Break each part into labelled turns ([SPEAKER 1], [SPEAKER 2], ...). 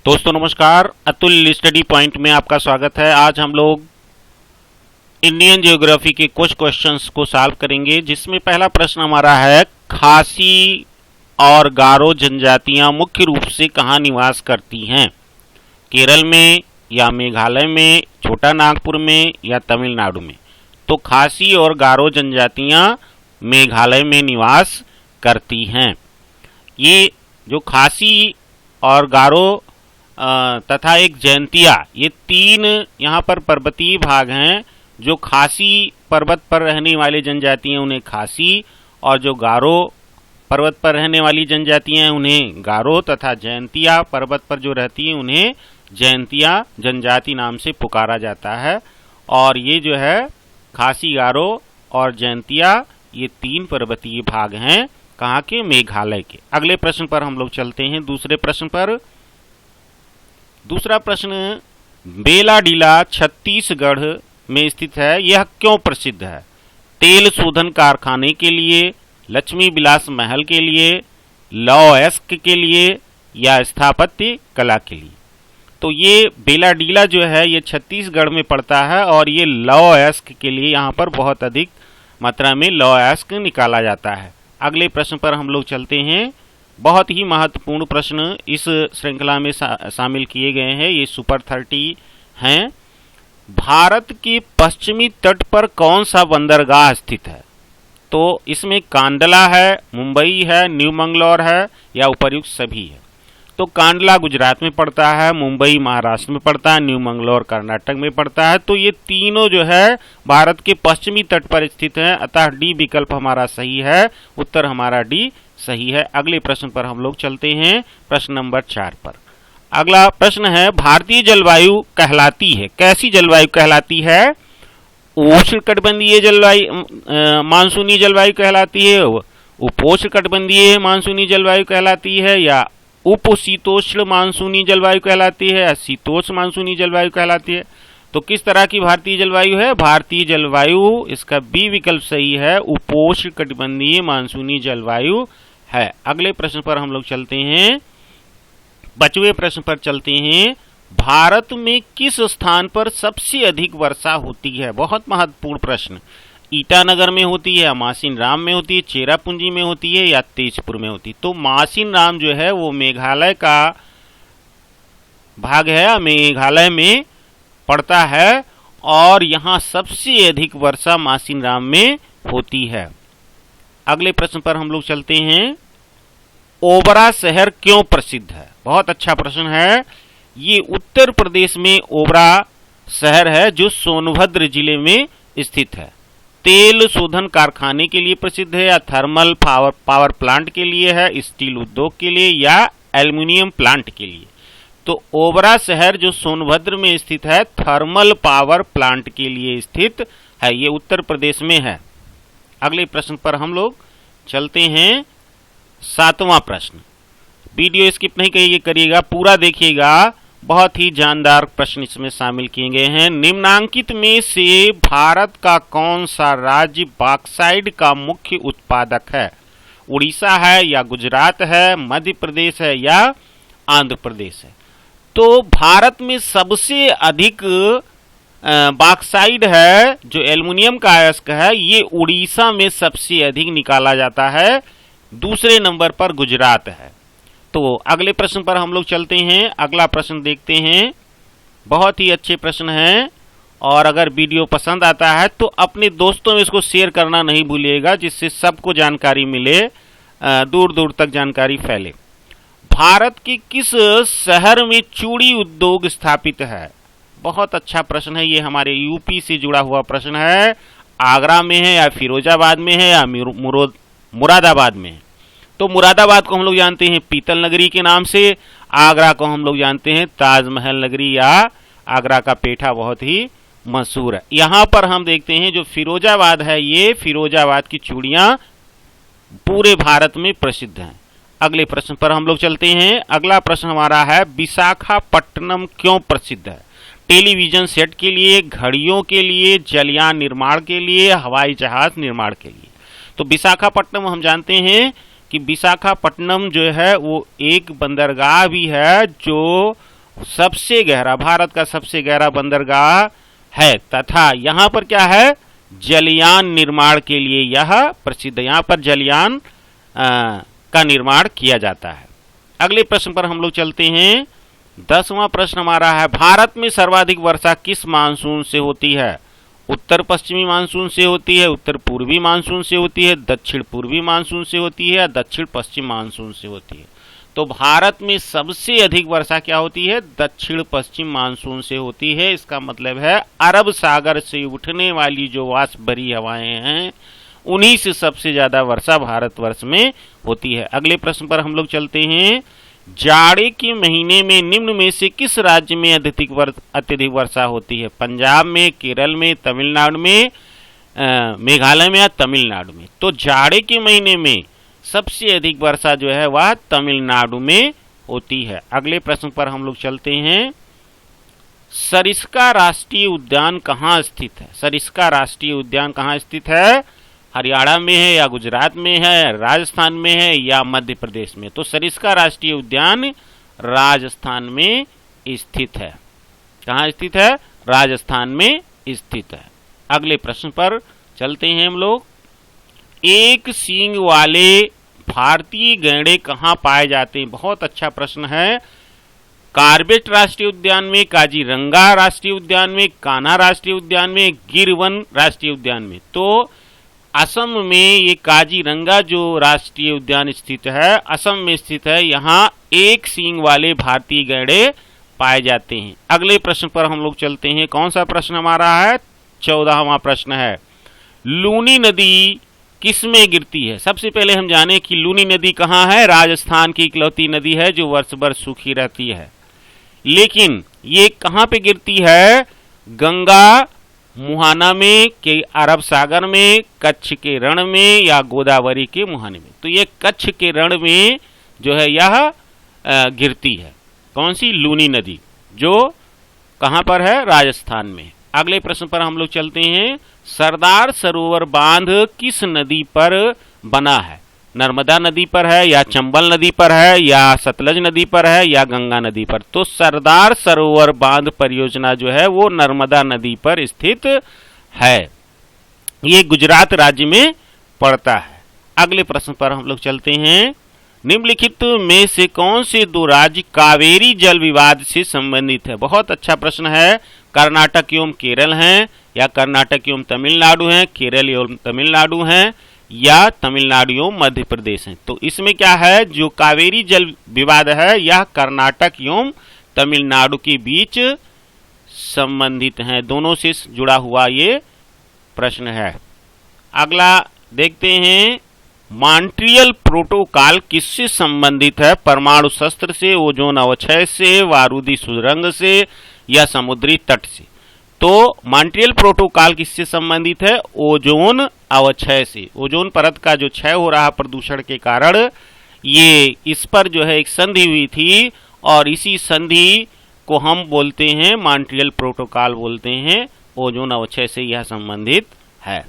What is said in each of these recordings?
[SPEAKER 1] दोस्तों नमस्कार, Atul study point में आपका स्वागत है। आज हम लोग इंडियन ज्योग्राफी के कुछ क्वेश्चंस को सॉल्व करेंगे, जिसमें पहला प्रश्न हमारा है, खासी और गारो जनजातियां मुख्य रूप से कहाँ निवास करती हैं? केरल में या मेघालय में, छोटा नागपुर में या तमिलनाडु में? तो खासी और गारो जनजातियां मेघालय में निवास करती हैं। ये जो खासी और गारो तथा एक जयंतिया, ये तीन यहाँ पर पर्वतीय भाग हैं। जो खासी पर्वत पर रहने वाली जनजातियां उन्हें खासी, और जो गारो पर्वत पर रहने वाली जनजातियां हैं उन्हें गारो, तथा जयंतिया पर्वत पर जो रहती हैं उन्हें जयंतिया जनजाति नाम से पुकारा जाता है। और ये जो है खासी, गारो और जयंतिया, ये तीन पर्वतीय भाग हैं कहाँ के? मेघालय के। अगले प्रश्न पर हम लोग चलते हैं, दूसरे प्रश्न पर। दूसरा प्रश्न, बेलाडीला छत्तीसगढ़ में स्थित है, यह क्यों प्रसिद्ध है? तेल शोधन कारखाने के लिए, लक्ष्मी विलास महल के लिए, लौह के लिए या स्थापत्य कला के लिए? तो ये बेलाडीला जो है ये छत्तीसगढ़ में पड़ता है, और ये लौह के लिए यहाँ पर बहुत अधिक मात्रा में लौह निकाला जाता है। अगले प्रश्न पर हम लोग चलते हैं। बहुत ही महत्वपूर्ण प्रश्न इस श्रृंखला में शामिल किए गए हैं, ये सुपर 30 हैं। भारत के पश्चिमी तट पर कौन सा बंदरगाह स्थित है? तो इसमें कांडला है, मुंबई है, न्यू मंगलौर है या उपर्युक्त सभी है? तो कांडला गुजरात में पड़ता है, मुंबई महाराष्ट्र में पड़ता है, न्यू मंगलौर कर्नाटक में पड़ता है। तो ये तीनों जो है भारत के पश्चिमी तट पर स्थित हैं, अतः डी विकल्प हमारा सही है, उत्तर हमारा डी सही है। अगले प्रश्न पर हम लोग चलते हैं, प्रश्न नंबर 4 पर। अगला प्रश्न है, भारतीय जलवायु कहलाती है, कैसी जलवायु कहलाती है? उष्णकटिबंधीय जलवायु, मानसूनी जलवायु कहलाती है, उपोष्णकटिबंधीय मानसूनी जलवायु कहलाती है, या उपशीतोष्ण मानसूनी जलवायु कहलाती है, या शीतोष्ण मानसूनी जलवायु कहलाती है? तो किस तरह की भारतीय जलवायु है? भारतीय जलवायु, इसका बी विकल्प सही है, उपोष्णकटिबंधीय मानसूनी जलवायु है। अगले प्रश्न पर हम लोग चलते हैं, 5वें प्रश्न पर चलते हैं। भारत में किस स्थान पर सबसे अधिक वर्षा होती है? बहुत महत्वपूर्ण प्रश्न। ईटानगर में होती है, मासिन राम में होती है, चेरापूंजी में होती है या तेजपुर में होती है? तो मासिन राम जो है वो मेघालय का भाग है, मेघालय में पड़ता है, और यहाँ सबसे अधिक वर्षा मासिन राम में होती है। अगले प्रश्न पर हम लोग चलते हैं, ओबरा शहर क्यों प्रसिद्ध है? बहुत अच्छा प्रश्न है। ये उत्तर प्रदेश में ओबरा शहर है, जो सोनभद्र जिले में स्थित है। तेल शोधन कारखाने के लिए प्रसिद्ध है, या थर्मल पावर प्लांट के लिए है, स्टील उद्योग के लिए या एल्युमिनियम प्लांट के लिए? तो ओबरा शहर जो सोनभद्र में स्थित है, थर्मल पावर प्लांट के लिए स्थित है, ये उत्तर प्रदेश में है। अगले प्रश्न पर हम लोग चलते हैं, 7वां प्रश्न। वीडियो स्किप नहीं करिएगा, पूरा देखिएगा, बहुत ही जानदार प्रश्न इसमें शामिल किए गए हैं। निम्नांकित में से भारत का कौन सा राज्य बॉक्साइट का मुख्य उत्पादक है? उड़ीसा है या गुजरात है, मध्य प्रदेश है या आंध्र प्रदेश है? तो भारत में सबसे अधिक बॉक्साइट है, जो एल्युमिनियम का अयस्क है, ये उड़ीसा में सबसे अधिक निकाला जाता है, दूसरे नंबर पर गुजरात है। तो अगले प्रश्न पर हम लोग चलते हैं। अगला प्रश्न देखते हैं, बहुत ही अच्छे प्रश्न हैं, और अगर वीडियो पसंद आता है तो अपने दोस्तों में इसको शेयर करना नहीं भूलिएगा, जिससे सबको जानकारी मिले, दूर दूर तक जानकारी फैले। भारत के किस शहर में चूड़ी उद्योग स्थापित है? बहुत अच्छा प्रश्न है, ये हमारे यूपी से जुड़ा हुआ प्रश्न है। आगरा में है या फिरोजाबाद में है या मुरादाबाद में है? तो मुरादाबाद को हम लोग जानते हैं पीतल नगरी के नाम से, आगरा को हम लोग जानते हैं ताजमहल नगरी, या आगरा का पेठा बहुत ही मशहूर है। यहाँ पर हम देखते हैं जो फिरोजाबाद है, ये फिरोजाबाद की चूड़ियां पूरे भारत में प्रसिद्ध हैं। अगले प्रश्न पर हम लोग चलते हैं। अगला प्रश्न हमारा है, विशाखापट्टनम क्यों प्रसिद्ध है? टेलीविजन सेट के लिए, घड़ियों के लिए, जलयान निर्माण के लिए, हवाई जहाज निर्माण के लिए? तो विशाखापट्टनम हम जानते हैं कि विशाखापट्टनम जो है वो एक बंदरगाह भी है जो सबसे गहरा, भारत का सबसे गहरा बंदरगाह है तथा यहाँ पर क्या है, जलयान निर्माण के लिए यह प्रसिद्ध, यहाँ पर जलयान का निर्माण किया जाता है। अगले प्रश्न पर हम लोग चलते हैं। 10वां प्रश्न हमारा है, भारत में सर्वाधिक वर्षा किस मानसून से होती है? उत्तर पश्चिमी मानसून से होती है, उत्तर पूर्वी मानसून से होती है, दक्षिण पूर्वी मानसून से होती है या दक्षिण पश्चिम मानसून से होती है? तो भारत में सबसे अधिक वर्षा क्या होती है? दक्षिण पश्चिम मानसून से होती है। इसका मतलब है अरब सागर से उठने वाली जो वाष्प भरी हवाएं हैं उन्हीं से सबसे ज्यादा वर्षा भारतवर्ष में होती है। अगले प्रश्न पर हम लोग चलते हैं। जाड़े के महीने में निम्न में से किस राज्य में अत्यधिक वर्षा होती है? पंजाब में, केरल में, तमिलनाडु में, मेघालय में या तमिलनाडु में? तो जाड़े के महीने में सबसे अधिक वर्षा जो है वह तमिलनाडु में होती है। अगले प्रश्न पर हम लोग चलते हैं। सरिस्का राष्ट्रीय उद्यान कहाँ स्थित है? सरिस्का राष्ट्रीय उद्यान कहाँ स्थित है? हरियाणा में है या गुजरात में है, राजस्थान में है या मध्य प्रदेश में? तो सरिस्का राष्ट्रीय उद्यान राजस्थान में स्थित है। कहाँ स्थित है? राजस्थान में स्थित है। अगले प्रश्न पर चलते हैं हम लोग। एक सींग वाले भारतीय गैंडे कहाँ पाए जाते हैं? बहुत अच्छा प्रश्न है। कार्बेट राष्ट्रीय उद्यान में, काजीरंगा राष्ट्रीय उद्यान में, कान्हा राष्ट्रीय उद्यान में, गिरवन राष्ट्रीय उद्यान में? तो असम में ये काजीरंगा जो राष्ट्रीय उद्यान स्थित है, असम में स्थित है। यहाँ एक सींग वाले भारतीय गैंडे पाए जाते हैं। अगले प्रश्न पर हम लोग चलते हैं। कौन सा प्रश्न हमारा है? 14वां प्रश्न है। लूनी नदी किस में गिरती है? सबसे पहले हम जाने कि लूनी नदी कहाँ है। राजस्थान की इकलौती नदी है जो वर्ष भर सूखी रहती है, लेकिन ये कहाँ पे गिरती है? गंगा मुहाना में, के अरब सागर में, कच्छ के रण में या गोदावरी के मुहाने में? तो ये कच्छ के रण में जो है यह गिरती है। कौन सी? लूनी नदी, जो कहाँ पर है? राजस्थान में। अगले प्रश्न पर हम लोग चलते हैं। सरदार सरोवर बांध किस नदी पर बना है? नर्मदा नदी पर है या चंबल नदी पर है या सतलज नदी पर है या गंगा नदी पर? तो सरदार सरोवर बांध परियोजना जो है वो नर्मदा नदी पर स्थित है। ये गुजरात राज्य में पड़ता है। अगले प्रश्न पर हम लोग चलते हैं। निम्नलिखित में से कौन से दो राज्य कावेरी जल विवाद से संबंधित है? बहुत अच्छा प्रश्न है। कर्नाटक एवं केरल हैं या कर्नाटक एवं तमिलनाडु हैं, केरल एवं तमिलनाडु हैं या तमिलनाडु एवं मध्य प्रदेश हैं? तो इसमें क्या है, जो कावेरी जल विवाद है यह कर्नाटक एवं तमिलनाडु के बीच संबंधित है, दोनों से जुड़ा हुआ ये प्रश्न है। अगला देखते हैं। मॉन्ट्रियल प्रोटोकॉल किससे संबंधित है? परमाणु शस्त्र से, ओजोन अवक्षय से, बारूदी सुरंग से या समुद्री तट से? तो मॉन्ट्रियल प्रोटोकॉल किससे संबंधित है? ओजोन अवक्षय से। ओजोन परत का जो क्षय हो रहा प्रदूषण के कारण ये इस पर जो है एक संधि हुई थी और इसी संधि को हम बोलते हैं मॉन्ट्रियल प्रोटोकॉल बोलते हैं। ओजोन अवक्षय से यह संबंधित है।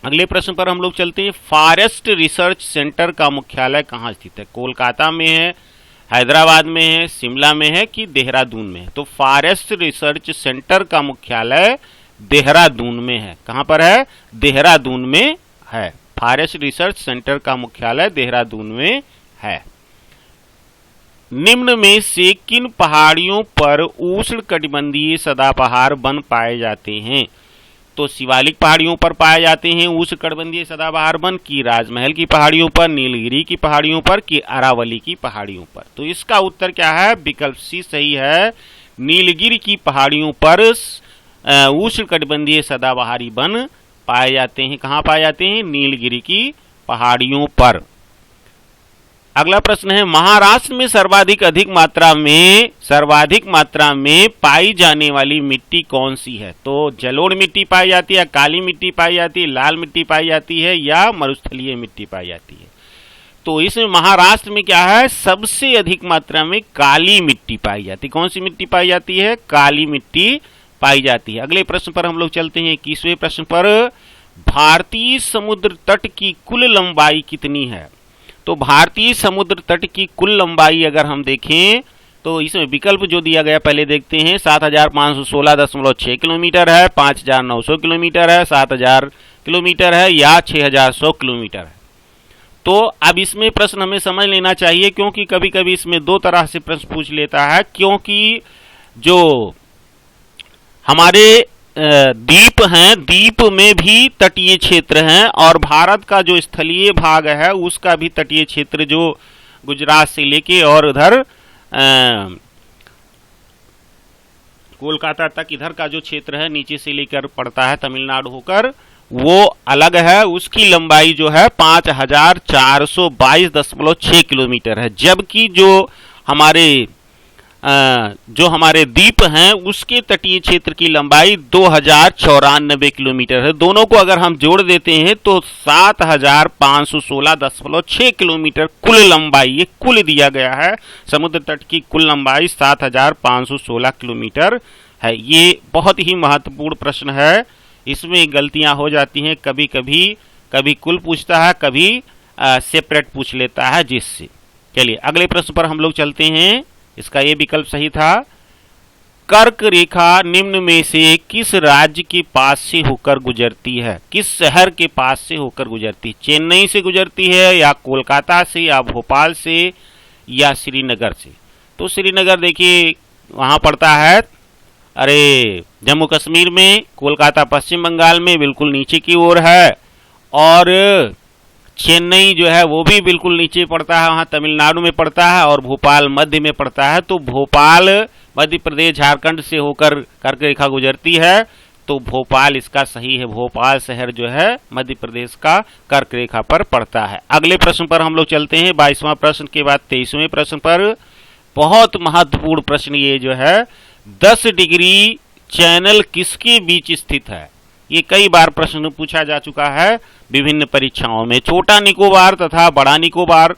[SPEAKER 1] अगले प्रश्न पर हम लोग चलते हैं। फॉरेस्ट रिसर्च सेंटर का मुख्यालय कहाँ स्थित है? कोलकाता में है, हैदराबाद में है, शिमला में है कि देहरादून में है? तो फॉरेस्ट रिसर्च सेंटर का मुख्यालय देहरादून में है। कहाँ पर है? देहरादून में है। फॉरेस्ट रिसर्च सेंटर का मुख्यालय देहरादून में है। निम्न में से किन पहाड़ियों पर उष्णकटिबंधीय सदाबहार वन पाए जाते हैं? तो शिवालिक पहाड़ियों पर पाए जाते हैं उष्णकटिबंधीय सदाबहार वन, की राजमहल की पहाड़ियों पर, नीलगिरी की पहाड़ियों पर, की अरावली की पहाड़ियों पर? तो इसका उत्तर क्या है? विकल्प सी सही है। नीलगिरी की पहाड़ियों पर उष्णकटिबंधीय सदाबहारी वन पाए जाते हैं। कहाँ पाए जाते हैं? नीलगिरी की पहाड़ियों पर। अगला प्रश्न है। महाराष्ट्र में सर्वाधिक मात्रा में पाई जाने वाली मिट्टी कौन सी है? तो जलोढ़ मिट्टी पाई जाती है, काली मिट्टी पाई जाती है, लाल मिट्टी पाई जाती है या मरुस्थलीय मिट्टी पाई जाती है? तो इसमें महाराष्ट्र में क्या है? सबसे अधिक मात्रा में काली मिट्टी पाई जाती है। कौन सी मिट्टी पाई जाती है? काली मिट्टी पाई जाती है। अगले प्रश्न पर हम लोग चलते हैं। 21वें प्रश्न पर। भारतीय समुद्र तट की कुल लंबाई कितनी है? तो भारतीय समुद्र तट की कुल लंबाई अगर हम देखें तो इसमें विकल्प जो दिया गया पहले देखते हैं। 7516.6 किलोमीटर है, 5900 किलोमीटर है, 7000 किलोमीटर है या 6100 किलोमीटर है। तो अब इसमें प्रश्न हमें समझ लेना चाहिए, क्योंकि कभी कभी इसमें दो तरह से प्रश्न पूछ लेता है। क्योंकि जो हमारे द्वीप हैं, द्वीप में भी तटीय क्षेत्र हैं और भारत का जो स्थलीय भाग है उसका भी तटीय क्षेत्र जो गुजरात से लेके और उधर कोलकाता तक इधर का जो क्षेत्र है नीचे से लेकर पड़ता है तमिलनाडु होकर, वो अलग है। उसकी लंबाई जो है 5422.6 किलोमीटर है, जबकि जो हमारे द्वीप हैं उसके तटीय क्षेत्र की लंबाई 2094 किलोमीटर है। दोनों को अगर हम जोड़ देते हैं तो 7516.6 किलोमीटर कुल लंबाई, ये कुल दिया गया है, समुद्र तट की कुल लंबाई 7516 किलोमीटर है। ये बहुत ही महत्वपूर्ण प्रश्न है, इसमें गलतियां हो जाती हैं कभी कुल पूछता है, कभी सेपरेट पूछ लेता है जिससे। चलिए अगले प्रश्न पर हम लोग चलते हैं। इसका ये विकल्प सही था। कर्क रेखा निम्न में से किस राज्य के पास से होकर गुजरती है? किस शहर के पास से होकर गुजरती है? चेन्नई से गुजरती है या कोलकाता से या भोपाल से या श्रीनगर से? तो श्रीनगर देखिए वहां पड़ता है जम्मू कश्मीर में, कोलकाता पश्चिम बंगाल में बिल्कुल नीचे की ओर है, और चेन्नई जो है वो भी बिल्कुल नीचे पड़ता है, वहाँ तमिलनाडु में पड़ता है, और भोपाल मध्य में पड़ता है। तो भोपाल मध्य प्रदेश झारखंड से होकर कर्क रेखा गुजरती है, तो भोपाल इसका सही है। भोपाल शहर जो है मध्य प्रदेश का कर्क रेखा पर पड़ता है। अगले प्रश्न पर हम लोग चलते हैं। 22वां प्रश्न के बाद 23वें प्रश्न पर। बहुत महत्वपूर्ण प्रश्न ये जो है, 10 डिग्री चैनल किसके बीच स्थित है? ये कई बार प्रश्न पूछा जा चुका है विभिन्न परीक्षाओं में। छोटा निकोबार तथा बड़ा निकोबार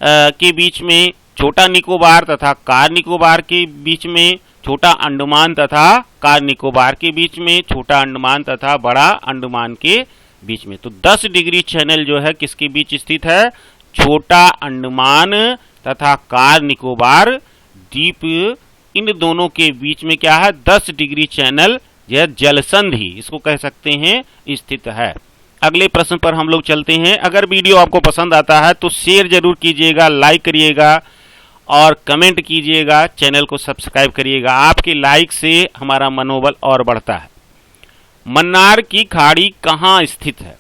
[SPEAKER 1] के बीच में, छोटा निकोबार तथा कार निकोबार के बीच में, छोटा अंडमान तथा कार निकोबार के बीच में, छोटा अंडमान तथा बड़ा अंडमान के बीच में। तो 10 डिग्री चैनल जो है किसके बीच स्थित है? छोटा अंडमान तथा कार निकोबार द्वीप, इन दोनों के बीच में क्या है? 10 डिग्री चैनल, यह जलसंधि इसको कह सकते हैं, स्थित है। अगले प्रश्न पर हम लोग चलते हैं। अगर वीडियो आपको पसंद आता है तो शेयर जरूर कीजिएगा, लाइक करिएगा और कमेंट कीजिएगा, चैनल को सब्सक्राइब करिएगा। आपके लाइक से हमारा मनोबल और बढ़ता है। मन्नार की खाड़ी कहाँ स्थित है?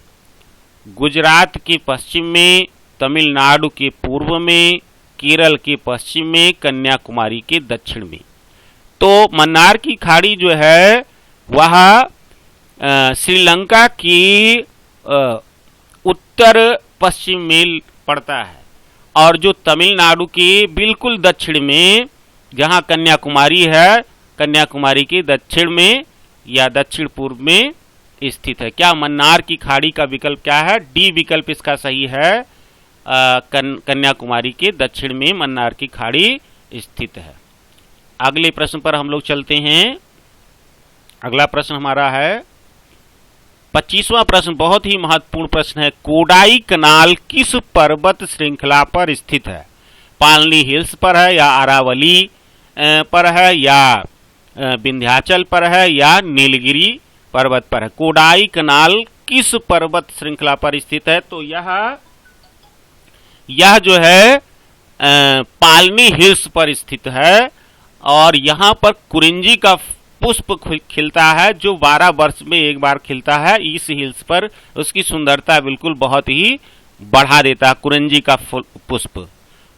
[SPEAKER 1] गुजरात के पश्चिम में, तमिलनाडु के पूर्व में, केरल के पश्चिम में, कन्याकुमारी के दक्षिण में। तो मन्नार की खाड़ी जो है वह श्रीलंका की उत्तर पश्चिम में पड़ता है, और जो तमिलनाडु के बिल्कुल दक्षिण में, जहां कन्याकुमारी है, कन्याकुमारी के दक्षिण में या दक्षिण पूर्व में स्थित है। क्या मन्नार की खाड़ी का विकल्प क्या है? डी विकल्प इसका सही है। कन्याकुमारी के दक्षिण में मन्नार की खाड़ी स्थित है। अगले प्रश्न पर हम लोग चलते हैं। अगला प्रश्न हमारा है 25वां प्रश्न, बहुत ही महत्वपूर्ण प्रश्न है। कोडाई कनाल किस पर्वत श्रृंखला पर स्थित है? पालनी हिल्स पर है या अरावली पर है या विंध्याचल पर है या नीलगिरी पर्वत पर है? कोडाई कनाल किस पर्वत श्रृंखला पर स्थित है? तो यह जो है पालनी हिल्स पर स्थित है, और यहाँ पर कुरिंजी का पुष्प खिलता है जो 12 वर्ष में एक बार खिलता है। इस हिल्स पर उसकी सुंदरता बिल्कुल बहुत ही बढ़ा देता है कुरिंजी का पुष्प।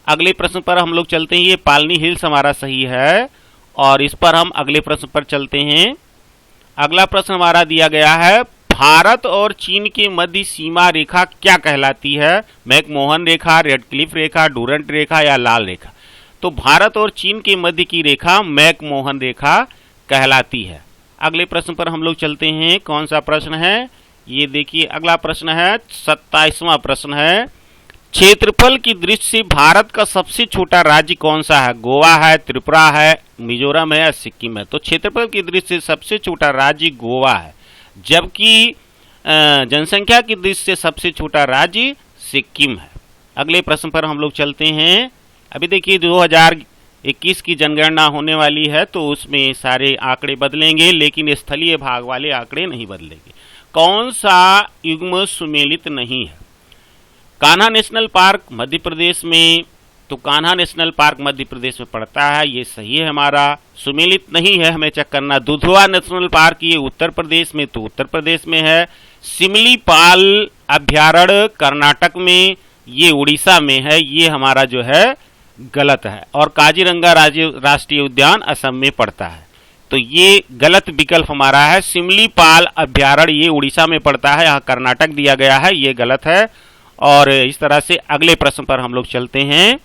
[SPEAKER 1] अगले प्रश्न पर हम लोग चलते हैं। ये पालनी हिल्स हमारा सही है, और इस पर हम अगले प्रश्न पर चलते हैं। अगला प्रश्न हमारा दिया गया है, भारत और चीन के मध्य सीमा रेखा क्या कहलाती है? मैकमोहन रेखा, रेड क्लिफ रेखा, डूरंट रेखा या लाल रेखा? तो भारत और चीन के मध्य की रेखा मैकमोहन रेखा कहलाती है। अगले प्रश्न पर हम लोग चलते हैं। कौन सा प्रश्न है? ये देखिए अगला प्रश्न है 27वां प्रश्न है। क्षेत्रफल की दृष्टि से भारत का सबसे छोटा राज्य कौन सा है? गोवा है, त्रिपुरा है, मिजोरम है या सिक्किम है? तो क्षेत्रफल की दृष्टि से सबसे छोटा राज्य गोवा है, जबकि जनसंख्या की दृष्टि से सबसे छोटा राज्य सिक्किम है। अगले प्रश्न पर हम लोग चलते हैं। अभी देखिए 21 की जनगणना होने वाली है तो उसमें सारे आंकड़े बदलेंगे, लेकिन स्थलीय भाग वाले आंकड़े नहीं बदलेंगे। कौन सा युग्म सुमेलित नहीं है? कान्हा नेशनल पार्क मध्य प्रदेश में, तो कान्हा नेशनल पार्क मध्य प्रदेश में पड़ता है, ये सही है हमारा। सुमेलित नहीं है, हमें चेक करना। दुधवा नेशनल पार्क ये उत्तर प्रदेश में, तो उत्तर प्रदेश में है। सिमलीपाल अभ्यारण्य कर्नाटक में, ये उड़ीसा में है, ये हमारा जो है गलत है। और काजीरंगा राष्ट्रीय उद्यान असम में पड़ता है, तो ये गलत विकल्प हमारा है। सिमलीपाल अभ्यारण्य ये उड़ीसा में पड़ता है, यहाँ कर्नाटक दिया गया है, ये गलत है। और इस तरह से अगले प्रश्न पर हम लोग चलते हैं।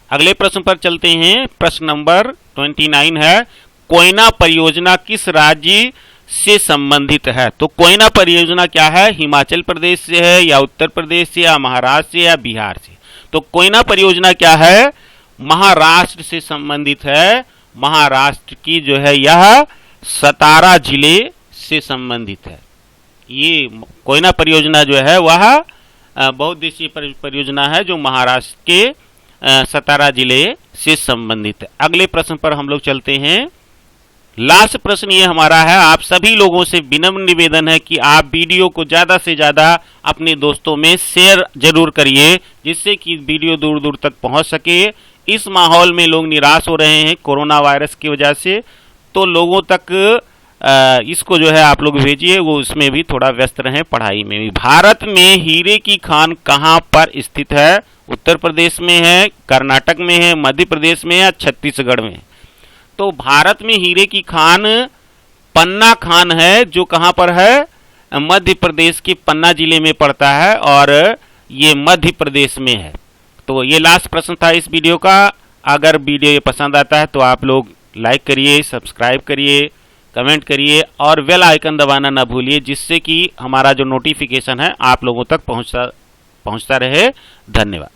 [SPEAKER 1] अगले प्रश्न पर चलते हैं। प्रश्न नंबर 29 है, कोयना परियोजना किस राज्य से संबंधित है? तो कोयना परियोजना क्या है? हिमाचल प्रदेश से है या उत्तर प्रदेश से या महाराष्ट्र से या बिहार से? तो कोयना परियोजना क्या है? महाराष्ट्र से संबंधित है। महाराष्ट्र की जो है यह सतारा जिले से संबंधित है। ये कोयना परियोजना जो है वह बहुउद्देशीय परियोजना है जो महाराष्ट्र के सतारा जिले से संबंधित है। अगले प्रश्न पर हम लोग चलते हैं। लास्ट प्रश्न ये हमारा है, आप सभी लोगों से विनम्र निवेदन है कि आप वीडियो को ज्यादा से ज्यादा अपने दोस्तों में शेयर जरूर करिए, जिससे कि वीडियो दूर दूर तक पहुंच सके। इस माहौल में लोग निराश हो रहे हैं कोरोना वायरस की वजह से, तो लोगों तक इसको जो है आप लोग भेजिए, वो उसमें भी थोड़ा व्यस्त रहें, पढ़ाई में भी। भारत में हीरे की खान कहाँ पर स्थित है? उत्तर प्रदेश में है, कर्नाटक में है, मध्य प्रदेश में या छत्तीसगढ़ में? तो भारत में हीरे की खान पन्ना खान है, जो कहां पर है? मध्य प्रदेश के पन्ना जिले में पड़ता है और ये मध्य प्रदेश में है। तो ये लास्ट प्रश्न था इस वीडियो का। अगर वीडियो ये पसंद आता है तो आप लोग लाइक करिए, सब्सक्राइब करिए, कमेंट करिए और बेल आइकन दबाना ना भूलिए, जिससे कि हमारा जो नोटिफिकेशन है आप लोगों तक पहुंचता रहे। धन्यवाद।